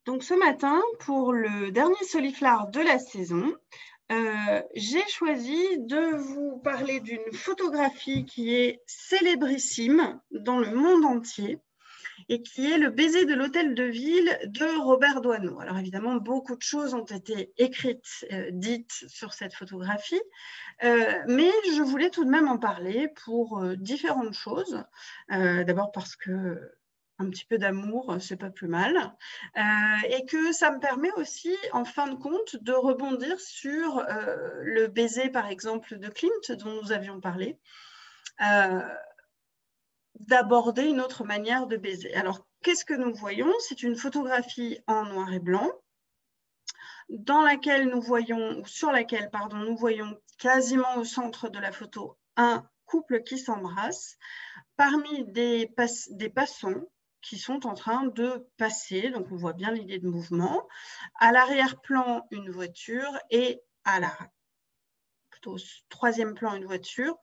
Donc ce matin, pour le dernier Soliflare de la saison, j'ai choisi de vous parler d'une photographie qui est célébrissime dans le monde entier et qui est le baiser de l'hôtel de ville de Robert Doisneau. Alors évidemment, beaucoup de choses ont été écrites, dites sur cette photographie, mais je voulais tout de même en parler pour différentes choses. D'abord parce que un petit peu d'amour, c'est pas plus mal. Et que ça me permet aussi, en fin de compte, de rebondir sur le baiser, par exemple, de Klimt, dont nous avions parlé, d'aborder une autre manière de baiser. Alors, qu'est-ce que nous voyons? C'est une photographie en noir et blanc, dans laquelle nous voyons, ou sur laquelle, pardon, nous voyons quasiment au centre de la photo un couple qui s'embrasse, parmi des passants qui sont en train de passer, donc on voit bien l'idée de mouvement. À l'arrière-plan, une voiture et plutôt au troisième plan, une voiture.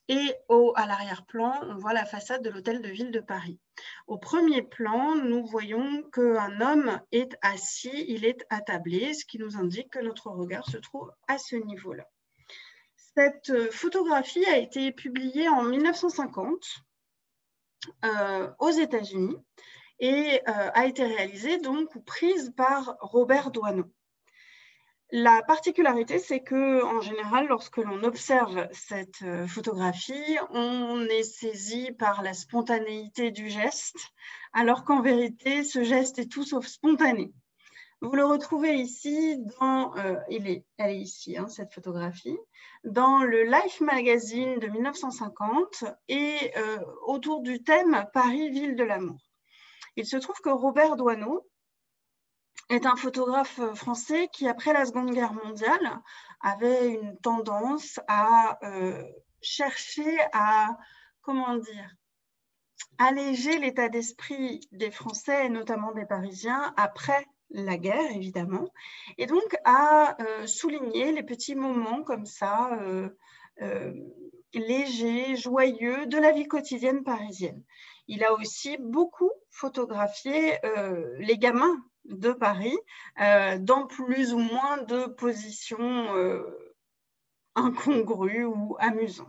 Et à l'arrière-plan, on voit la façade de l'hôtel de ville de Paris. Au premier plan, nous voyons qu'un homme est assis, il est attablé, ce qui nous indique que notre regard se trouve à ce niveau-là. Cette photographie a été publiée en 1950 aux États-Unis et a été réalisée donc ou prise par Robert Doisneau. La particularité, c'est que, en général, lorsque l'on observe cette photographie, on est saisi par la spontanéité du geste, alors qu'en vérité, ce geste est tout sauf spontané. Vous le retrouvez ici dans, elle est ici, hein, cette photographie, dans le Life Magazine de 1950 et autour du thème Paris, ville de l'amour. Il se trouve que Robert Doisneau est un photographe français qui, après la Seconde Guerre mondiale, avait une tendance à chercher à, comment dire, alléger l'état d'esprit des Français et notamment des Parisiens après la guerre, évidemment, et donc à souligner les petits moments comme ça, légers, joyeux de la vie quotidienne parisienne. Il a aussi beaucoup photographié les gamins de Paris dans plus ou moins de positions incongrues ou amusantes.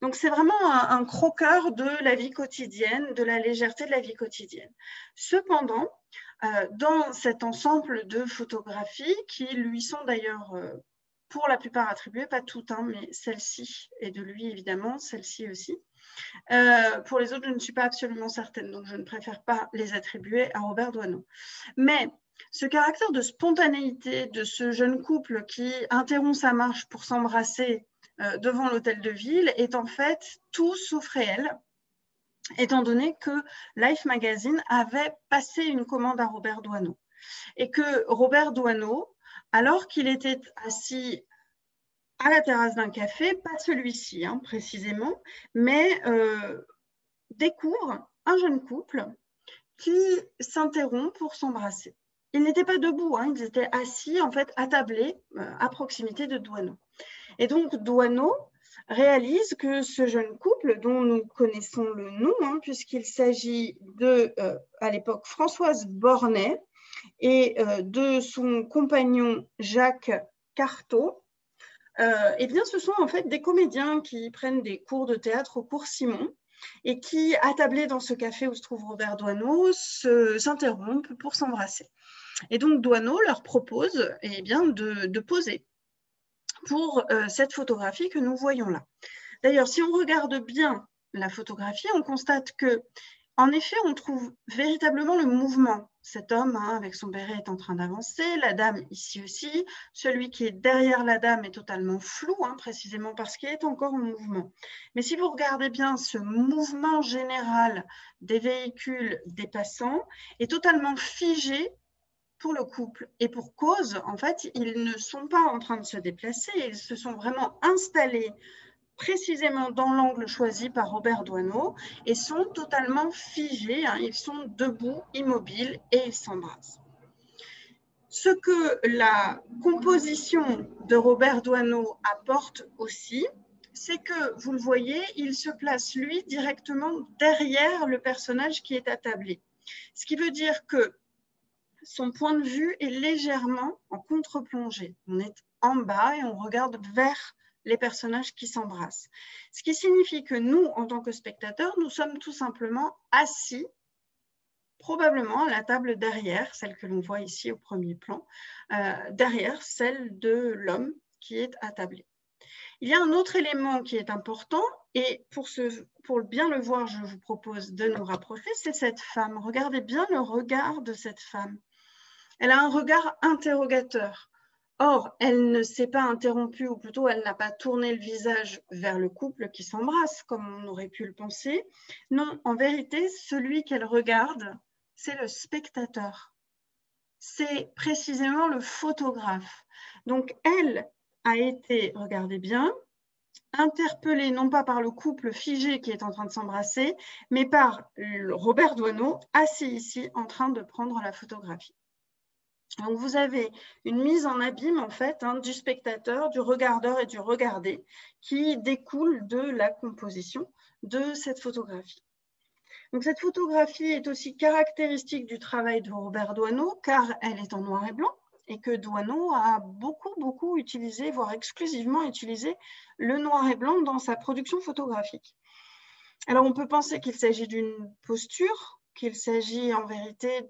Donc, c'est vraiment un croqueur de la vie quotidienne, de la légèreté de la vie quotidienne. Cependant, dans cet ensemble de photographies, qui lui sont d'ailleurs pour la plupart attribuées, pas toutes, hein, mais celle-ci est de lui évidemment, celle-ci aussi. Pour les autres, je ne suis pas absolument certaine, donc je ne préfère pas les attribuer à Robert Doisneau. Mais ce caractère de spontanéité de ce jeune couple qui interrompt sa marche pour s'embrasser devant l'hôtel de ville est en fait tout sauf réel, étant donné que Life Magazine avait passé une commande à Robert Doisneau. Et que Robert Doisneau, alors qu'il était assis à la terrasse d'un café, pas celui-ci hein, précisément, mais découvre un jeune couple qui s'interrompt pour s'embrasser. Ils n'étaient pas debout, hein, ils étaient assis, en fait, attablés à proximité de Doisneau. Et donc, Doisneau réalise que ce jeune couple, dont nous connaissons le nom, hein, puisqu'il s'agit de, à l'époque, Françoise Bornet et de son compagnon Jacques Carteau, eh bien, ce sont en fait des comédiens qui prennent des cours de théâtre au cours Simon et qui, attablés dans ce café où se trouve Robert Doisneau, s'interrompent pour s'embrasser. Et donc, Doisneau leur propose eh bien, de poser pour cette photographie que nous voyons là. D'ailleurs, si on regarde bien la photographie, on constate que, en effet, on trouve véritablement le mouvement. Cet homme, hein, avec son béret, est en train d'avancer. La dame, ici aussi. Celui qui est derrière la dame est totalement flou, hein, précisément parce qu'il est encore en mouvement. Mais si vous regardez bien, ce mouvement général des véhicules, des passants, est totalement figé pour le couple. Et pour cause, en fait, ils ne sont pas en train de se déplacer. Ils se sont vraiment installés précisément dans l'angle choisi par Robert Doisneau et sont totalement figés, hein, ils sont debout, immobiles et ils s'embrassent. Ce que la composition de Robert Doisneau apporte aussi, c'est que, vous le voyez, il se place, lui, directement derrière le personnage qui est attablé. Ce qui veut dire que son point de vue est légèrement en contre-plongée. On est en bas et on regarde vers les personnages qui s'embrassent. Ce qui signifie que nous, en tant que spectateurs, nous sommes tout simplement assis, probablement à la table derrière, celle que l'on voit ici au premier plan, derrière celle de l'homme qui est attablé. Il y a un autre élément qui est important, et pour bien le voir, je vous propose de nous rapprocher, c'est cette femme. Regardez bien le regard de cette femme. Elle a un regard interrogateur. Or, elle ne s'est pas interrompue, ou plutôt, elle n'a pas tourné le visage vers le couple qui s'embrasse, comme on aurait pu le penser. Non, en vérité, celui qu'elle regarde, c'est le spectateur. C'est précisément le photographe. Donc, elle a été, regardez bien, interpellée non pas par le couple figé qui est en train de s'embrasser, mais par Robert Doisneau, assis ici, en train de prendre la photographie. Donc, vous avez une mise en abîme, en fait, du spectateur, du regardeur et du regardé qui découle de la composition de cette photographie. Donc, cette photographie est aussi caractéristique du travail de Robert Doisneau car elle est en noir et blanc et que Doisneau a beaucoup utilisé, voire exclusivement utilisé le noir et blanc dans sa production photographique. Alors, on peut penser qu'il s'agit d'une posture, qu'il s'agit en vérité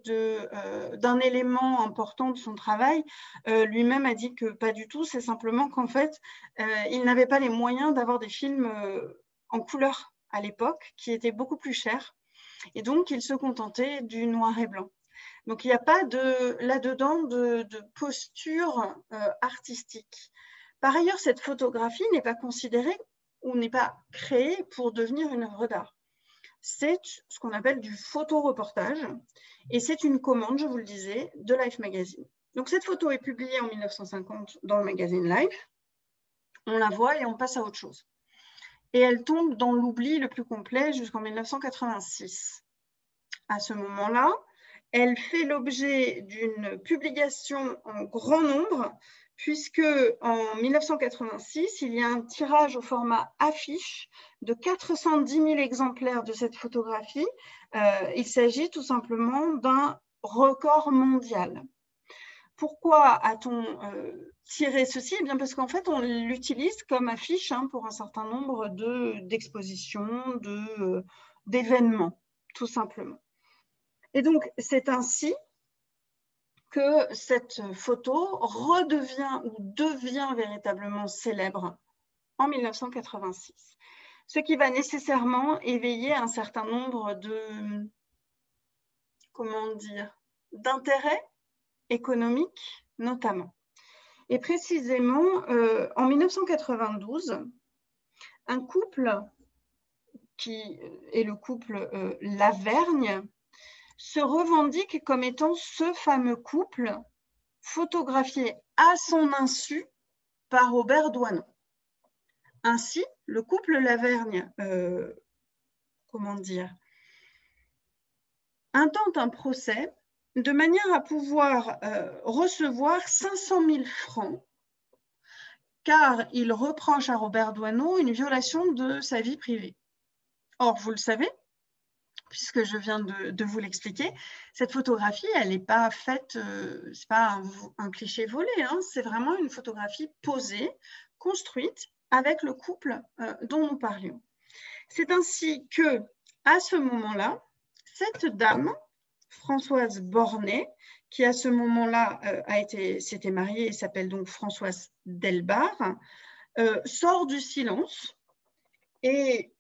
d'un élément important de son travail. Lui-même a dit que pas du tout, c'est simplement qu'en fait, il n'avait pas les moyens d'avoir des films en couleur à l'époque, qui étaient beaucoup plus chers, et donc il se contentait du noir et blanc. Donc il n'y a pas là-dedans de posture artistique. Par ailleurs, cette photographie n'est pas considérée ou n'est pas créée pour devenir une œuvre d'art. C'est ce qu'on appelle du photoreportage et c'est une commande, je vous le disais, de Life Magazine. Donc cette photo est publiée en 1950 dans le magazine Life. On la voit et on passe à autre chose. Et elle tombe dans l'oubli le plus complet jusqu'en 1986. À ce moment-là, elle fait l'objet d'une publication en grand nombre puisque en 1986, il y a un tirage au format affiche de 410 000 exemplaires de cette photographie. Il s'agit tout simplement d'un record mondial. Pourquoi a-t-on tiré ceci? Eh bien parce qu'en fait, on l'utilise comme affiche pour un certain nombre d'expositions, d'événements, tout simplement. Et donc, c'est ainsi que cette photo redevient ou devient véritablement célèbre en 1986. Ce qui va nécessairement éveiller un certain nombre d'intérêts économiques notamment. Et précisément, en 1992, un couple qui est le couple Lavergne se revendique comme étant ce fameux couple photographié à son insu par Robert Doisneau. Ainsi, le couple Lavergne, intente un procès de manière à pouvoir recevoir 500 000 francs car il reproche à Robert Doisneau une violation de sa vie privée. Or, vous le savez, puisque je viens de vous l'expliquer, cette photographie, elle n'est pas faite, c'est pas un cliché volé, c'est vraiment une photographie posée, construite avec le couple dont nous parlions. C'est ainsi que, à ce moment-là, cette dame, Françoise Bornet, qui à ce moment-là s'était mariée et s'appelle donc Françoise Delbar, sort du silence et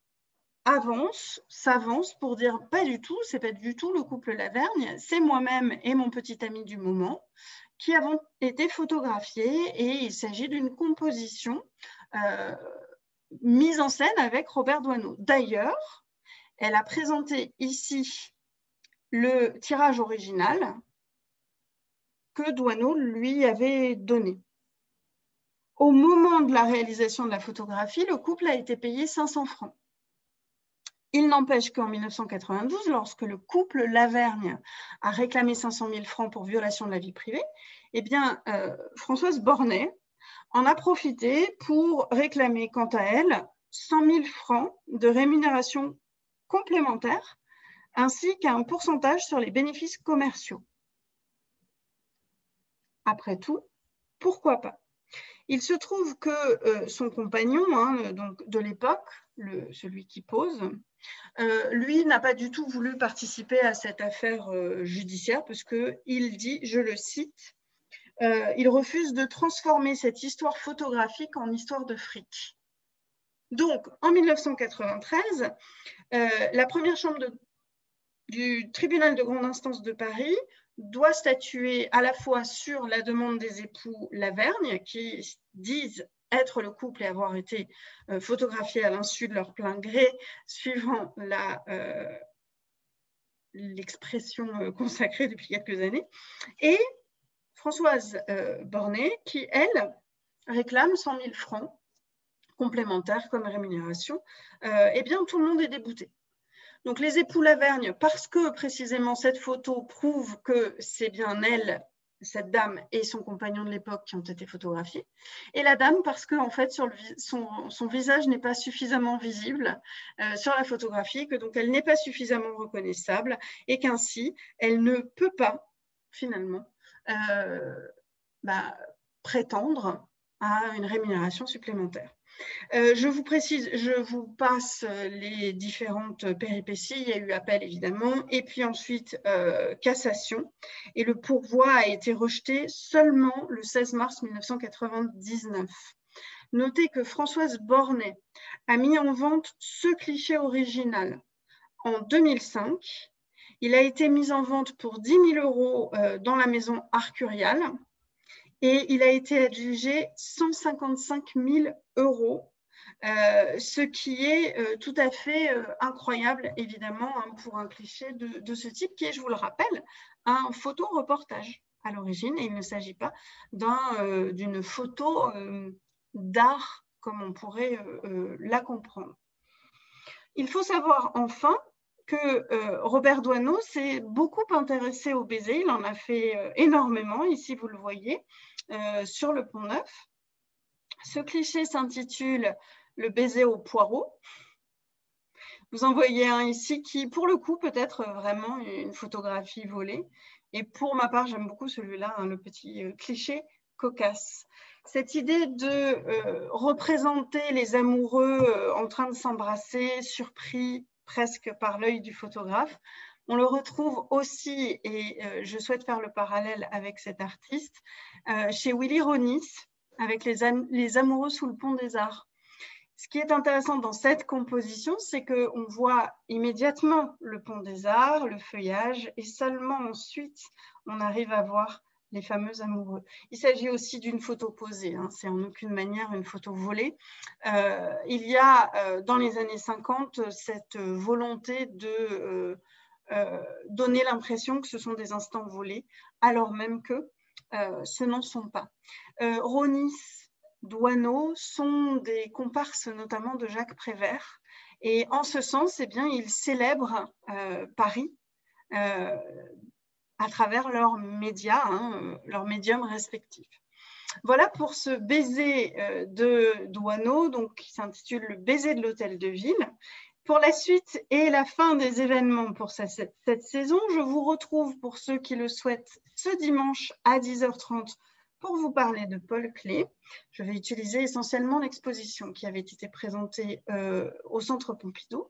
s'avance pour dire pas du tout, c'est pas du tout le couple Lavergne, c'est moi-même et mon petit ami du moment qui avons été photographiés et il s'agit d'une composition mise en scène avec Robert Doisneau. D'ailleurs, elle a présenté ici le tirage original que Doisneau lui avait donné. Au moment de la réalisation de la photographie, le couple a été payé 500 francs. Il n'empêche qu'en 1992, lorsque le couple Lavergne a réclamé 500 000 francs pour violation de la vie privée, eh bien, Françoise Bornet en a profité pour réclamer, quant à elle, 100 000 francs de rémunération complémentaire, ainsi qu'un pourcentage sur les bénéfices commerciaux. après tout, pourquoi pas? Il se trouve que son compagnon donc de l'époque, celui qui pose, lui n'a pas du tout voulu participer à cette affaire judiciaire parce qu'il dit, je le cite, il refuse de transformer cette histoire photographique en histoire de fric. Donc, en 1993, la première chambre du tribunal de grande instance de Paris doit statuer à la fois sur la demande des époux Lavergne, qui disent être le couple et avoir été photographiés à l'insu de leur plein gré, suivant l'expression consacrée depuis quelques années, et Françoise Bornet, qui, elle, réclame 100 000 francs complémentaires comme rémunération. Eh bien, tout le monde est débouté. Donc, les époux Lavergne, parce que précisément cette photo prouve que c'est bien elle, cette dame et son compagnon de l'époque qui ont été photographiés, et la dame parce que en fait son visage n'est pas suffisamment visible sur la photographie, que donc elle n'est pas suffisamment reconnaissable et qu'ainsi elle ne peut pas finalement prétendre à une rémunération supplémentaire. Je vous précise, je vous passe les différentes péripéties. Il y a eu appel évidemment, et puis ensuite cassation. Et le pourvoi a été rejeté seulement le 16 mars 1999. Notez que Françoise Bornet a mis en vente ce cliché original en 2005. Il a été mis en vente pour 10 000 € dans la maison Arcurial. Et il a été adjugé 155 000 €, ce qui est tout à fait incroyable, évidemment, pour un cliché de ce type, qui est, je vous le rappelle, un photoreportage à l'origine. Et il ne s'agit pas d'une photo d'art, comme on pourrait la comprendre. Il faut savoir enfin que Robert Doisneau s'est beaucoup intéressé au baiser. Il en a fait énormément, ici vous le voyez, sur le Pont-Neuf. Ce cliché s'intitule « Le baiser au poireau ». Vous en voyez un ici qui, pour le coup, peut être vraiment une photographie volée. Et pour ma part, j'aime beaucoup celui-là, le petit cliché cocasse. Cette idée de représenter les amoureux en train de s'embrasser, surpris presque par l'œil du photographe, on le retrouve aussi, et je souhaite faire le parallèle avec cet artiste, chez Willy Ronis, avec les amoureux sous le pont des Arts. Ce qui est intéressant dans cette composition, c'est qu'on voit immédiatement le pont des Arts, le feuillage, et seulement ensuite, on arrive à voir les fameux amoureux. Il s'agit aussi d'une photo posée, c'est en aucune manière une photo volée. Il y a dans les années 50 cette volonté de donner l'impression que ce sont des instants volés, alors même que ce n'en sont pas. Ronis, Doisneau sont des comparses notamment de Jacques Prévert, et en ce sens, eh bien, ils célèbrent Paris à travers leurs médias, leurs médiums respectifs. Voilà pour ce baiser de Doisneau, donc, qui s'intitule « Le baiser de l'hôtel de ville ». Pour la suite et la fin des événements pour cette saison, je vous retrouve, pour ceux qui le souhaitent, ce dimanche à 10h30 pour vous parler de Paul Klee. Je vais utiliser essentiellement l'exposition qui avait été présentée au Centre Pompidou.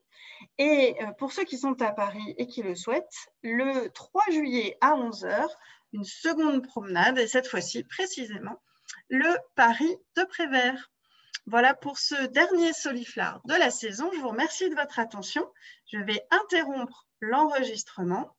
Et pour ceux qui sont à Paris et qui le souhaitent, le 3 juillet à 11h, une seconde promenade, et cette fois-ci précisément le Paris de Prévert. Voilà pour ce dernier Soliflare de la saison. Je vous remercie de votre attention. Je vais interrompre l'enregistrement